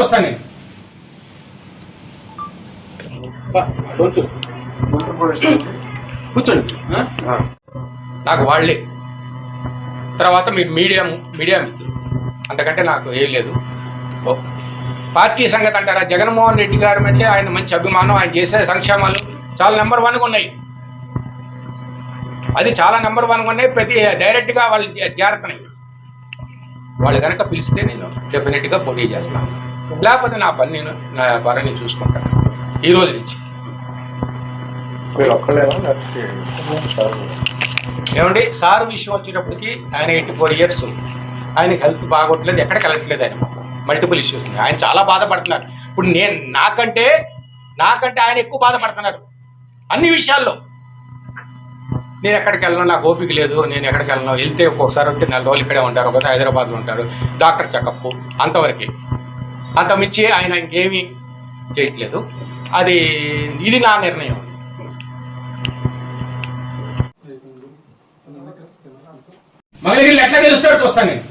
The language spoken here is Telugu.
చూస్తాను నేను. కూర్చోండి. నాకు వాళ్ళే, తర్వాత మీ మీడియా మిత్రులు, అంతకంటే నాకు ఏం లేదు. పార్టీ సంగతి అంటారా, జగన్మోహన్ రెడ్డి గారు అంటే ఆయన మంచి అభిమానం, ఆయన చేసే సంక్షేమాలు చాలా నెంబర్ 1గా ఉన్నాయి. అది చాలా నెంబర్ 1గా ఉన్నాయి. ప్రతి డైరెక్ట్గా వాళ్ళు జాగ్రత్తనే. వాళ్ళు కనుక పిలిస్తే నేను డెఫినెట్గా పోటీ చేస్తాను, లేకపోతే నా పని నేను చూసుకుంటాను ఈ రోజు నుంచి. ఏమండి, సార్ విషయం వచ్చేటప్పటికి ఆయన 84 years, ఆయనకి హెల్త్ బాగోట్లేదు, ఎక్కడికి వెళ్ళట్లేదు, ఆయన మల్టిపుల్ ఇష్యూస్ ఉన్నాయి, ఆయన చాలా బాధపడుతున్నారు. ఇప్పుడు నేను నాకంటే ఆయన ఎక్కువ బాధపడుతున్నారు అన్ని విషయాల్లో. నేను ఎక్కడికి వెళ్ళను, నాకు ఓపిక లేదు, నేను ఎక్కడికి వెళ్ళను, వెళ్తే ఒక్కొక్కసారి ఉంటే 4 రోజులు ఇక్కడే ఉంటారు, ఒకసారి హైదరాబాద్లో ఉంటారు, డాక్టర్ చెకప్ అంతవరకే, అంతమించి ఆయన ఇంకేమీ చేయట్లేదు. ఇది నా నిర్ణయం. మంగళగిరిలో ఎట్లా గెలుస్తాడో చూస్తాను నేను.